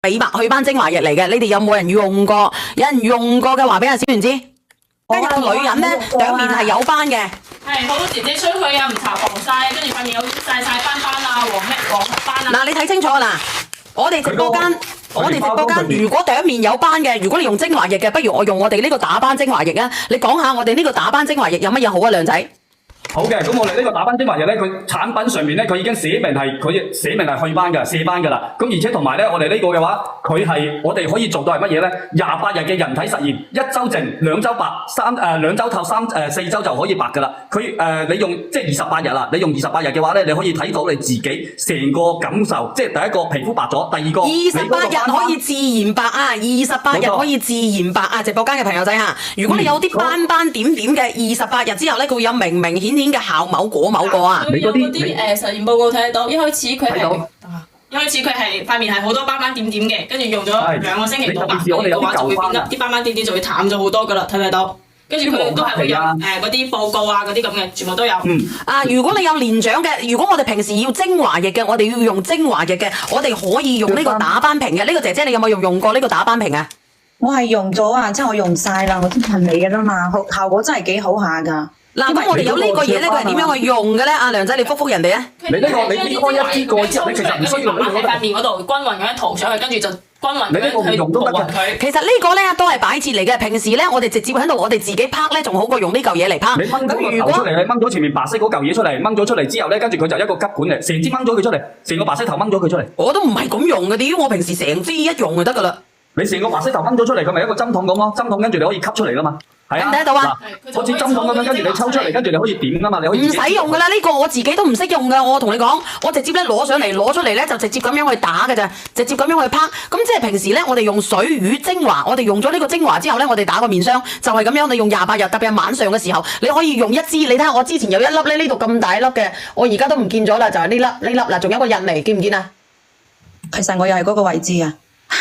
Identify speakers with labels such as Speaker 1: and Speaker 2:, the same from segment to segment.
Speaker 1: 美白祛斑精華液嚟嘅，你哋有冇人用過？有人用過嘅話俾阿小圓知。跟住個女人咧，兩面係有斑嘅。
Speaker 2: 係好多姐姐吹佢啊，唔搽防曬，跟住塊面有曬斑斑啊，黃褐斑啊。
Speaker 1: 嗱，你睇清楚啦，我哋直播間，如果兩面有斑嘅，如果你用精華液嘅，不如我用我哋呢個打斑精華液啊！你講下我哋呢個打斑精華液有乜嘢好啊，亮仔？
Speaker 3: 好嘅，咁我哋呢個打斑精華液咧，佢產品上面咧，佢已經寫明係祛斑嘅、瀉斑嘅啦。咁而且同埋咧，我哋呢個嘅話，我哋可以做到係乜嘢咧？28日嘅人體實驗，1周淨，2周白，2周透，4周就可以白噶啦。你用即係28日啦，你用28日嘅話咧，你可以睇到你自己成個感受，即係第一個皮膚白咗，第二個
Speaker 1: 28日可以自然白啊！28日可以自然白啊！直播間嘅朋友仔嚇，如果你有啲斑斑點點嘅28日之後咧，佢會有明顯嘅效某果啊！
Speaker 2: 你嗰啲實驗報告睇得到，一開始佢係塊面係好多斑斑點點嘅，跟住用咗2個星期到白，嘅話就會變得啲斑斑點點就會淡咗好多噶啦，睇唔睇到？跟住佢都係會有嗰啲報告啊，嗰啲咁嘅，全部都有。
Speaker 1: 如果你有年長嘅，如果我哋平時要精華液嘅，我哋要用精華液嘅，我哋可以用呢個打斑瓶嘅。呢個姐姐你有冇用過呢個打斑瓶啊？
Speaker 4: 我係用咗啊，即係我用晒啦，我先噴你嘅啫嘛，效果真係幾好下噶。
Speaker 1: 嗱，咁我哋有呢個嘢咧，佢係點樣去用嘅咧？阿亮仔，你覆人哋啊！
Speaker 3: 你呢個你撇開一支過之後，你其實唔需要
Speaker 2: 喺塊面嗰度均勻咁樣塗上去，跟住就均勻咁樣去塗勻佢。
Speaker 1: 其實呢個咧都係擺設嚟嘅，平時咧我哋直接喺度，我哋自己拍咧仲好過用呢嚿嘢嚟拍。
Speaker 3: 你掹咗個頭出嚟，你掹咗前面白色嗰嚿嘢出嚟，掹咗出嚟之後咧，跟住佢就一個吸管嚟，成支掹咗佢出嚟，成個白色頭掹咗佢出嚟。
Speaker 1: 我都唔係咁用嘅，點解我平時成支一用就得噶啦？
Speaker 3: 你成個白色頭掹咗出嚟，佢咪一個針筒咁咯？針筒跟住你可以吸出嚟噶嘛？係啊，
Speaker 1: 睇得到啊！
Speaker 3: 好似針筒咁樣，跟住你抽出嚟，跟住你可以點噶嘛？你可以
Speaker 1: 唔使用噶啦，呢個我自己都唔識用噶。我同你講，我直接咧攞出嚟咧就直接咁樣去打嘅咋，直接咁樣去拍。咁即係平時咧，我哋用水乳精華，我哋用咗呢個精華之後咧，我哋打個面霜就係咁樣。你用28日，特別係晚上嘅時候，你可以用一支。你睇下我之前有一粒咧，呢度咁大粒嘅，我而家都唔見咗啦，就係呢粒啦，仲有一個印嚟，見唔見啊？
Speaker 4: 其實我又係嗰個位置啊。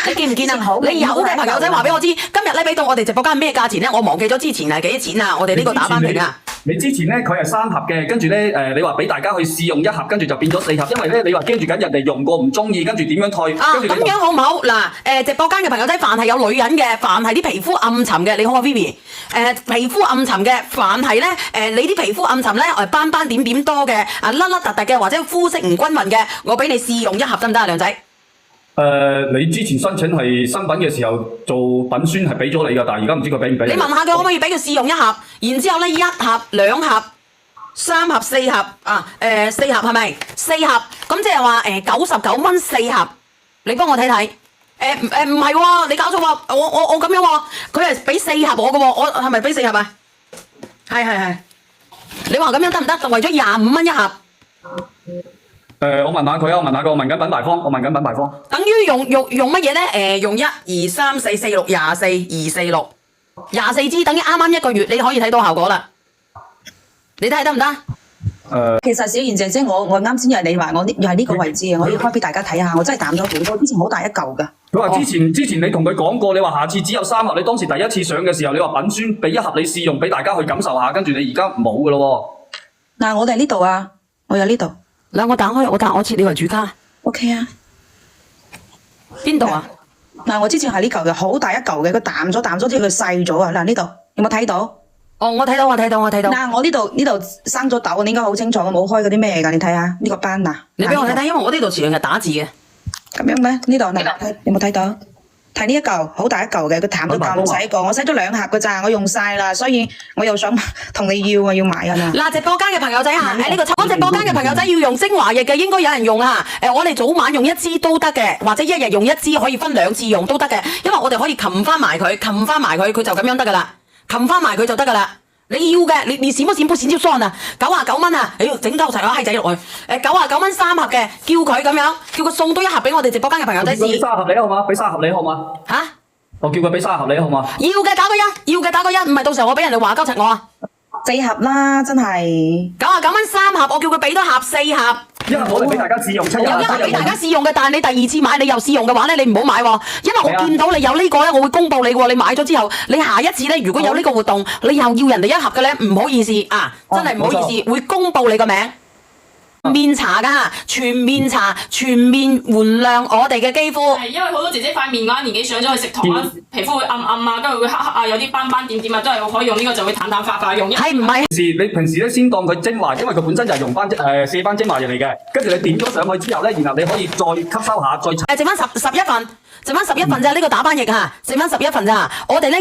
Speaker 1: 你見唔見啊？你有嘅朋友仔話俾我知，今日咧俾到我哋直播間咩價錢咧？我忘記咗之前係幾多錢啊！我哋呢個打斑瓶啊！
Speaker 3: 你之前咧佢係3盒嘅，跟住咧你話俾大家去試用1盒，跟住就變咗4盒，因為咧你話驚住緊人哋用過唔中意，跟住點樣退？
Speaker 1: 咁樣好唔好？嗱，直播間嘅朋友仔，凡係有女人嘅，凡係啲皮膚暗沉嘅，你好啊 Vivi，皮膚暗沉嘅，凡係咧你啲皮膚暗沉咧斑斑點點多嘅，凹凹凸凸嘅，或者膚色唔均勻嘅，我俾你試用1盒得唔得啊，亮仔？
Speaker 3: 你之前申請係新品嘅時候做品宣係俾咗你㗎，但係而家唔知佢俾唔俾你。
Speaker 1: 你問下佢可唔可以俾佢試用1盒，然之後咧1盒、2盒、3盒、4盒4盒係咪？4盒咁即係話99蚊4盒，你幫我睇睇。唔係喎，你搞錯喎，我咁樣喎，佢係俾4盒我嘅喎，我係咪俾4盒啊？係。你話咁樣得唔得？就為咗25蚊1盒。
Speaker 3: 我問下佢啊，我問緊品牌方，
Speaker 1: 等於用乜嘢咧？用1、2、3、4、4、6、24支，等於啱啱1個月，你可以睇到效果啦。你睇得唔得？
Speaker 4: 其實小賢姐姐，我啱先又係你話我又係呢個位置啊，我要開俾大家睇下，我真係淡咗好多，之前好大一嚿噶。
Speaker 3: 佢話之前你同佢講過，你話下次只有3盒，你當時第一次上嘅時候，你話品宣俾1盒你試用，俾大家去感受下，跟住你而家冇噶咯喎。
Speaker 4: 嗱，我哋呢度啊，我有呢度。
Speaker 1: 嗱，我打開，我設你為主卡。
Speaker 4: OK 啊。
Speaker 1: 邊度啊？
Speaker 4: 嗱，我之前係呢嚿嘅，好大一嚿嘅，佢淡咗之後佢細咗啊！嗱，呢度有冇睇到？
Speaker 1: 哦，我睇到。
Speaker 4: 嗱，我呢度生咗痘，你應該好清楚，我冇開嗰啲咩㗎，你睇下呢個斑嗱。
Speaker 1: 你俾我睇睇，因為我呢度全係打字嘅。
Speaker 4: 咁樣咩？呢度嗱，有冇睇到？睇呢一嚿，好大一嚿嘅，佢淡到咁洗過，我洗咗2盒㗎咋，我用晒啦，所以我又想同你要啊，要買啊啦。
Speaker 1: 嗱，直播間嘅朋友仔嚇，呢個直播間嘅朋友仔要用精華液嘅，應該有人用啊。我哋早晚用1支都得嘅，或者1日用1支，可以分2次用都得嘅，因為我哋可以冚翻埋佢，佢就咁樣得噶啦，冚翻埋佢就得噶啦。你要嘅，你閃閃酸啊，99蚊啊，整兜齊個閪仔落去，99蚊3盒嘅，叫佢咁樣，叫佢送多1盒俾我哋直播間嘅朋友仔試。
Speaker 3: 俾3盒你好嘛？俾3盒你好嘛？
Speaker 1: 嚇！
Speaker 3: 我叫佢俾3盒你好嘛？
Speaker 1: 要嘅打個1，唔係到時候我俾人哋話鳩柒我啊
Speaker 4: ！4盒啦，真係
Speaker 1: 99蚊3盒，我叫佢俾多盒4盒。
Speaker 3: 1盒我哋俾大家試用，
Speaker 1: 有1盒俾大家試用嘅，但係你第2次買你又試用嘅話咧，你唔好買喎，因為我見到你有呢個咧，我會公佈你喎。你買咗之後，你下一次咧，如果有呢個活動，你又要人哋1盒嘅咧，唔好意思啊，真係唔好意思，會公佈你個名。面搽㗎，全面搽，全面換亮我哋嘅肌膚。
Speaker 2: 係因為好多姐姐塊面嘅話，年紀上咗去食糖啊，皮膚會暗暗啊，跟住會黑黑啊，有啲斑斑點點啊，都係可以用呢個就會淡淡化化用。
Speaker 1: 係唔係？
Speaker 3: 你平時咧先當佢精華，因為佢本身就係用翻4班精華液嚟嘅，跟住你點咗上去之後咧，然後你可以再吸收下，再
Speaker 1: 剩翻11份。剩翻11份咋？呢個打斑液嚇，剩翻11份咋？我哋咧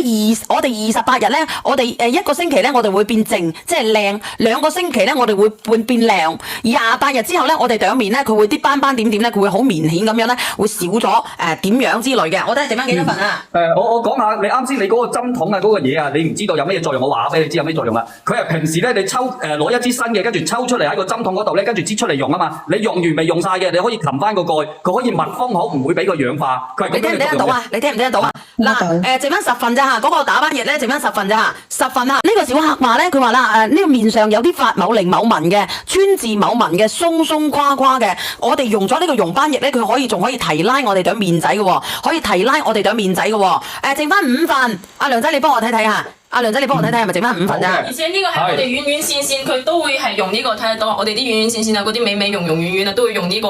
Speaker 1: 我哋28日咧，我哋1個星期咧，我哋會變淨，即係靚。2個星期咧，我哋會變靚。28日之後咧，我哋兩面咧，佢會啲斑斑點點咧，佢會好明顯咁樣咧，會少咗點樣之類嘅。我睇下剩翻幾多份啊？
Speaker 3: 我講下你啱先你嗰個針筒啊嗰個嘢啊，你唔知道有咩作用，我話俾你知有咩作用啦。佢係平時咧你攞一支新嘅，跟住抽出嚟喺個針筒嗰度咧，跟住擠出嚟用啊嘛。你用完未用晒嘅，你可以冚翻個蓋，佢可以密封好，唔會俾佢氧化。
Speaker 1: 你聽唔聽得到啊？你聽唔聽得到啊？嗱，剩翻10份咋嚇？嗰個打斑液咧，剩翻10份咋嚇？10份啊！呢個小客話咧，佢話啦呢個面上有啲發某棱某紋嘅、川字某紋嘅、鬆鬆垮垮嘅，我哋用咗呢個溶斑液咧，佢仲可以提拉我哋朵面仔嘅喎，可以提拉我哋朵面仔嘅喎。剩翻5份，阿梁仔你幫我睇睇下。阿梁仔，你幫我睇睇係咪剩翻5份咋？
Speaker 2: 而且呢個係我哋軟軟線線，佢都會係用呢個睇得到。我哋啲軟軟線線啊，嗰啲美美溶溶軟軟啊，都會用呢個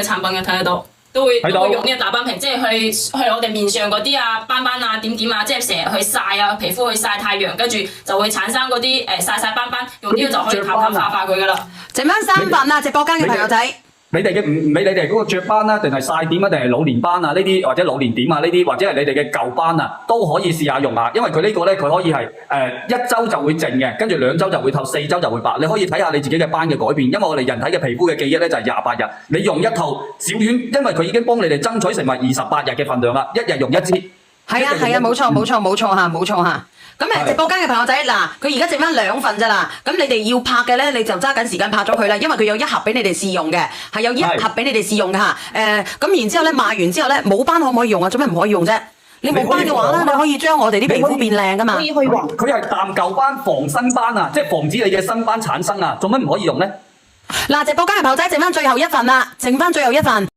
Speaker 2: 產品嘅睇得到。都會用呢個打斑瓶，即係去我哋面上嗰啲啊斑斑啊點點啊，即係成日去曬啊皮膚去曬太陽，跟住就會產生嗰啲曬斑斑，用呢個就可以淡淡化佢噶啦。
Speaker 1: 剩翻3份啊！直播間嘅朋友仔。
Speaker 3: 你哋嘅唔理你哋嗰個雀斑啦，定係曬點啊，定係老年斑啊呢啲，或者老年點啊呢啲，或者係你哋嘅舊斑啊，都可以試下用下，因為佢呢個咧佢可以係1週就會淨嘅，跟住2週就會透，4週就會白。你可以睇下你自己嘅斑嘅改變，因為我哋人體嘅皮膚嘅記憶咧就係28日，你用一套小丸，因為佢已經幫你哋爭取成為28日嘅份量啦，一日用1支。
Speaker 1: 係啊，冇錯嚇。咁直播間嘅朋友仔，嗱，佢而家剩翻2份咋啦？咁你哋要拍嘅咧，你就揸緊時間拍咗佢啦，因為佢有1盒俾你哋試用嘅，係有1盒俾你哋試用嘅嚇。咁然之後咧賣完之後咧，冇斑可唔可以用啊？做咩唔可以用啫？你冇斑嘅話咧，你可以將我哋啲皮膚變靚噶嘛。可以去黃。
Speaker 3: 佢係淡舊斑防新斑啊，即係防止你嘅新斑產生啊，做乜唔可以用咧？
Speaker 1: 嗱，直播間嘅朋友仔，剩翻最後1份啦，剩翻最後1份。